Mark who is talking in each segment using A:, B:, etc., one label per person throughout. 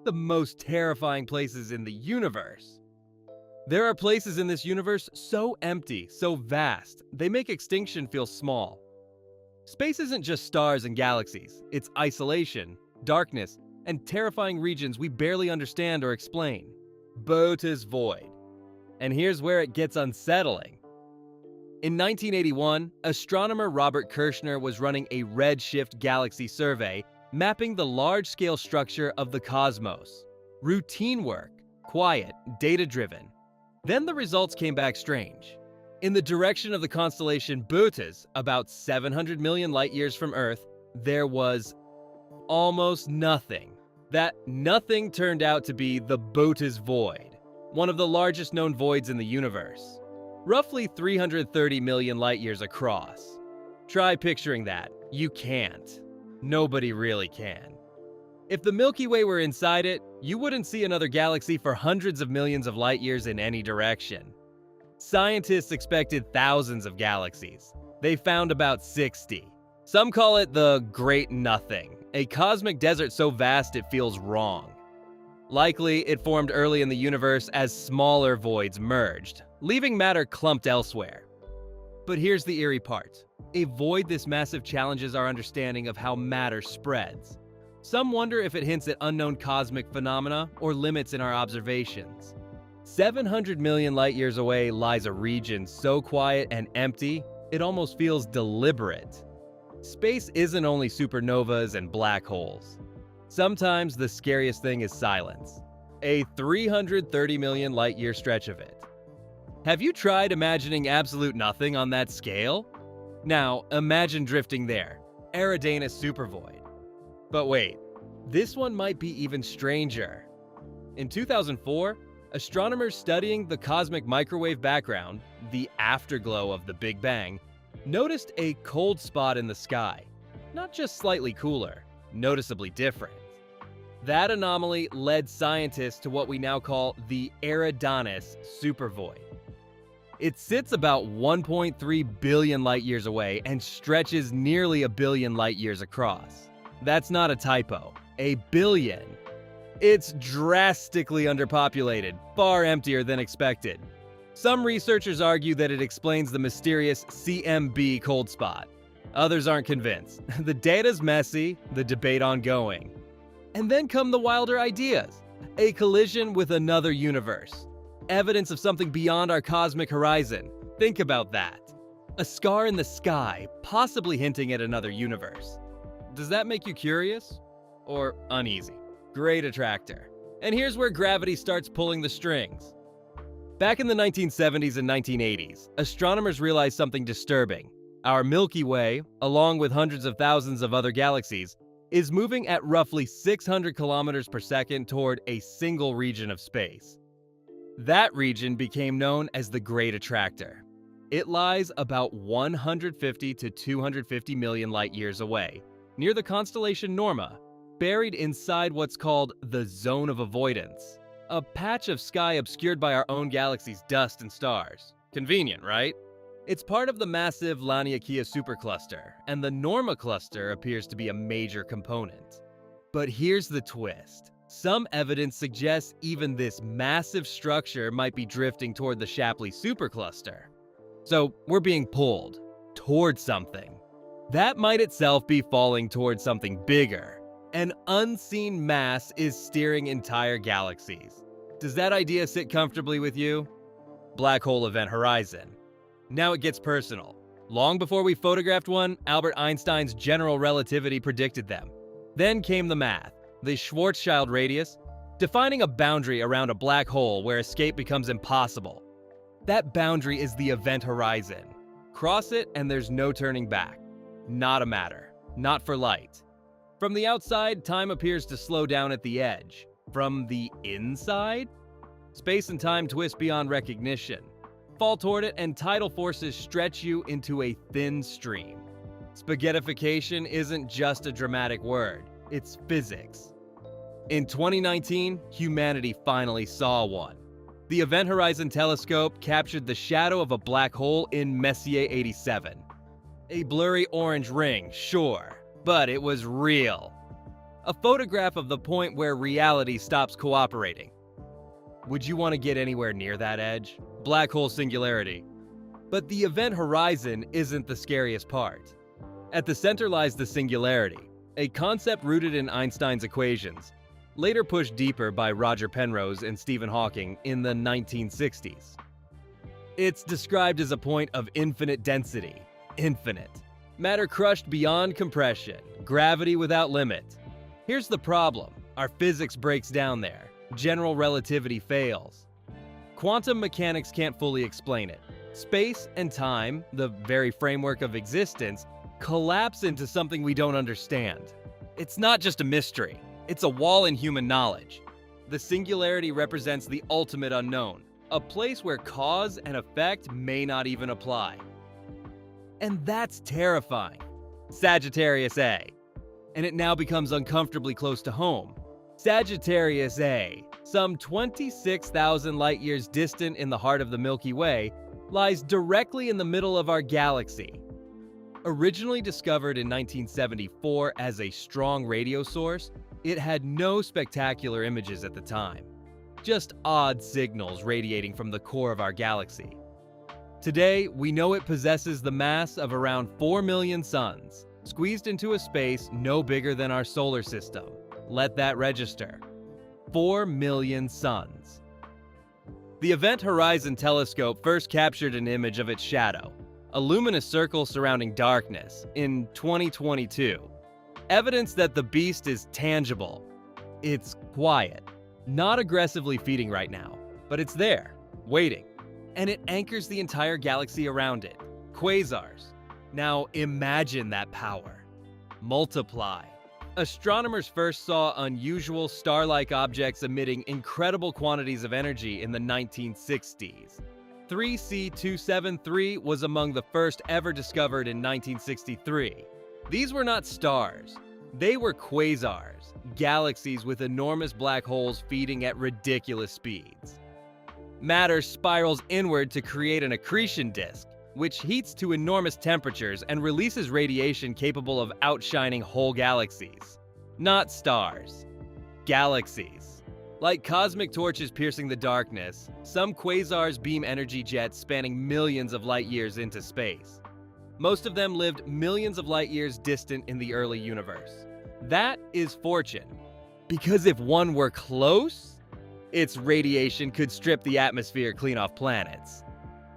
A: the most terrifying places in the universe. There are places in this universe so empty, so vast, they make extinction feel small. Space isn't just stars and galaxies, it's isolation, darkness, and terrifying regions we barely understand or explain. Boötes Void. And here's where it gets unsettling. In 1981, astronomer Robert Kirshner was running a redshift galaxy survey mapping the large-scale structure of the cosmos. Routine work, quiet, data-driven. Then the results came back strange. In the direction of the constellation Boötes, about 700 million light-years from Earth, there was almost nothing. That nothing turned out to be the Boötes Void, one of the largest known voids in the universe. Roughly 330 million light-years across. Try picturing that. You can't. Nobody really can. If the Milky Way were inside it, you wouldn't see another galaxy for hundreds of millions of light-years in any direction. Scientists expected thousands of galaxies. They found about 60. Some call it the Great Nothing, a cosmic desert so vast it feels wrong. Likely, it formed early in the universe as smaller voids merged, leaving matter clumped elsewhere. But here's the eerie part. A void this massive challenges our understanding of how matter spreads. Some wonder if it hints at unknown cosmic phenomena or limits in our observations. 700 million light-years away lies a region so quiet and empty, it almost feels deliberate. Space isn't only supernovas and black holes. Sometimes the scariest thing is silence. A 330 million light-year stretch of it. Have you tried imagining absolute nothing on that scale? Now, imagine drifting there. Eridanus Supervoid. But wait, this one might be even stranger. In 2004, astronomers studying the cosmic microwave background, the afterglow of the Big Bang, noticed a cold spot in the sky. Not just slightly cooler, noticeably different. That anomaly led scientists to what we now call the Eridanus Supervoid. It sits about 1.3 billion light-years away and stretches nearly a billion light-years across. That's not a typo. A billion. It's drastically underpopulated, far emptier than expected. Some researchers argue that it explains the mysterious CMB cold spot. Others aren't convinced. The data's messy, the debate ongoing. And then come the wilder ideas. A collision with another universe. Evidence of something beyond our cosmic horizon. Think about that. A scar in the sky, possibly hinting at another universe. Does that make you curious? Or uneasy? Great Attractor. And here's where gravity starts pulling the strings. Back in the 1970s and 1980s, astronomers realized something disturbing. Our Milky Way, along with hundreds of thousands of other galaxies, is moving at roughly 600 kilometers per second toward a single region of space. That region became known as the Great Attractor. It lies about 150 to 250 million light-years away, near the constellation Norma, buried inside what's called the Zone of Avoidance, a patch of sky obscured by our own galaxy's dust and stars. Convenient, right? It's part of the massive Laniakea supercluster, and the Norma cluster appears to be a major component. But here's the twist. Some evidence suggests even this massive structure might be drifting toward the Shapley supercluster. So we're being pulled toward something. That might itself be falling toward something bigger. An unseen mass is steering entire galaxies. Does that idea sit comfortably with you? Black hole event horizon. Now it gets personal. Long before we photographed one, Albert Einstein's general relativity predicted them. Then came the math, the Schwarzschild radius, defining a boundary around a black hole where escape becomes impossible. That boundary is the event horizon. Cross it and there's no turning back. Not a matter. Not for light. From the outside, time appears to slow down at the edge. From the inside, space and time twist beyond recognition. Fall toward it and tidal forces stretch you into a thin stream. Spaghettification isn't just a dramatic word, it's physics. In 2019, humanity finally saw one. The Event Horizon Telescope captured the shadow of a black hole in Messier 87. A blurry orange ring, sure, but it was real. A photograph of the point where reality stops cooperating. Would you want to get anywhere near that edge? Black hole singularity. But the event horizon isn't the scariest part. At the center lies the singularity, a concept rooted in Einstein's equations, later pushed deeper by Roger Penrose and Stephen Hawking in the 1960s. It's described as a point of infinite density, infinite. Matter crushed beyond compression, gravity without limit. Here's the problem, our physics breaks down there. General relativity fails. Quantum mechanics can't fully explain it. Space and time, the very framework of existence, collapse into something we don't understand. It's not just a mystery, it's a wall in human knowledge. The singularity represents the ultimate unknown, a place where cause and effect may not even apply. And that's terrifying. Sagittarius A. And it now becomes uncomfortably close to home. Sagittarius A, some 26,000 light-years distant in the heart of the Milky Way, lies directly in the middle of our galaxy. Originally discovered in 1974 as a strong radio source, it had no spectacular images at the time. Just odd signals radiating from the core of our galaxy. Today, we know it possesses the mass of around 4 million suns, squeezed into a space no bigger than our solar system. Let that register. 4 million suns. The Event Horizon Telescope first captured an image of its shadow, a luminous circle surrounding darkness, in 2022. Evidence that the beast is tangible. It's quiet, not aggressively feeding right now, but it's there, waiting. And it anchors the entire galaxy around it. Quasars. Now imagine that power. Multiply. Astronomers first saw unusual star-like objects emitting incredible quantities of energy in the 1960s. 3C273 was among the first ever discovered in 1963. These were not stars. They were quasars, galaxies with enormous black holes feeding at ridiculous speeds. Matter spirals inward to create an accretion disk, which heats to enormous temperatures and releases radiation capable of outshining whole galaxies. Not stars. Galaxies. Like cosmic torches piercing the darkness, some quasars beam energy jets spanning millions of light years into space. Most of them lived millions of light years distant in the early universe. That is fortune. Because if one were close, its radiation could strip the atmosphere clean off planets.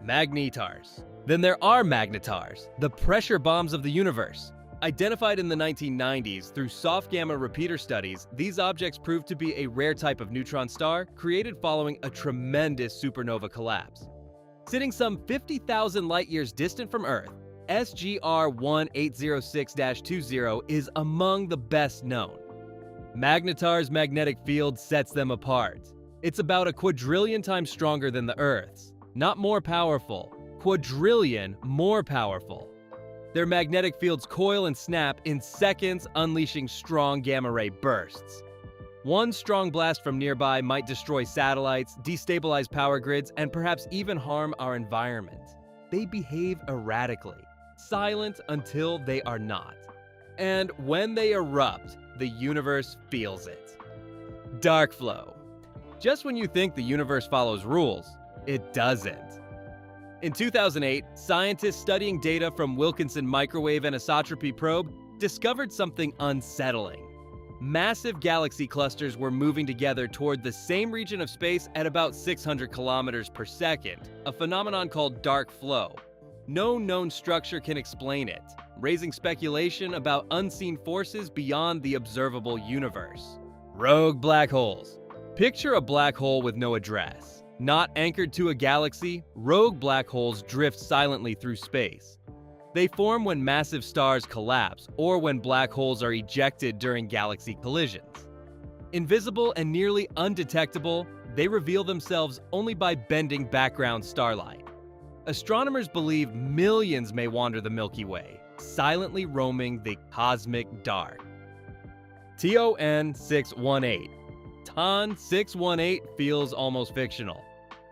A: Magnetars. Then there are magnetars, the pressure bombs of the universe. Identified in the 1990s through soft gamma repeater studies, these objects proved to be a rare type of neutron star created following a tremendous supernova collapse. Sitting some 50,000 light-years distant from Earth, SGR 1806-20 is among the best known. Magnetar's magnetic field sets them apart. It's about a quadrillion times stronger than the Earth's. Not more powerful, quadrillion more powerful. Their magnetic fields coil and snap in seconds, unleashing strong gamma-ray bursts. One strong blast from nearby might destroy satellites, destabilize power grids, and perhaps even harm our environment. They behave erratically, silent until they are not. And when they erupt, the universe feels it. Dark flow. Just when you think the universe follows rules, it doesn't. In 2008, scientists studying data from Wilkinson microwave anisotropy probe discovered something unsettling. Massive galaxy clusters were moving together toward the same region of space at about 600 kilometers per second, a phenomenon called dark flow. No known structure can explain it, raising speculation about unseen forces beyond the observable universe. Rogue black holes. Picture a black hole with no address. Not anchored to a galaxy, rogue black holes drift silently through space. They form when massive stars collapse or when black holes are ejected during galaxy collisions. Invisible and nearly undetectable, they reveal themselves only by bending background starlight. Astronomers believe millions may wander the Milky Way, silently roaming the cosmic dark. TON 618. TON 618 feels almost fictional.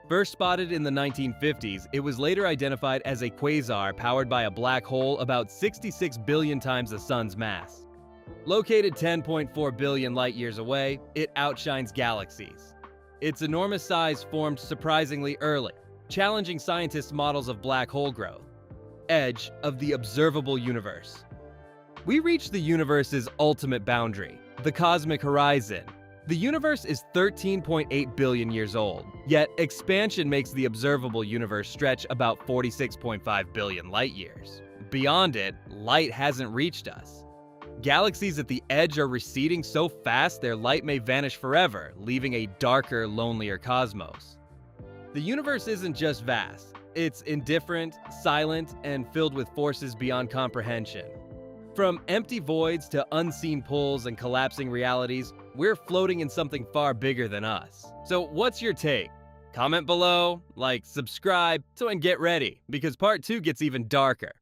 A: First spotted in the 1950s, it was later identified as a quasar powered by a black hole about 66 billion times the sun's mass. Located 10.4 billion light-years away, it outshines galaxies. Its enormous size formed surprisingly early, challenging scientists' models of black hole growth. Edge of the observable universe. We reach the universe's ultimate boundary, the cosmic horizon. The universe is 13.8 billion years old, yet expansion makes the observable universe stretch about 46.5 billion light-years. Beyond it, light hasn't reached us. Galaxies at the edge are receding so fast their light may vanish forever, leaving a darker, lonelier cosmos. The universe isn't just vast, it's indifferent, silent, and filled with forces beyond comprehension. From empty voids to unseen pulls and collapsing realities, we're floating in something far bigger than us. So what's your take? Comment below, like, subscribe, and get ready, because part 2 gets even darker.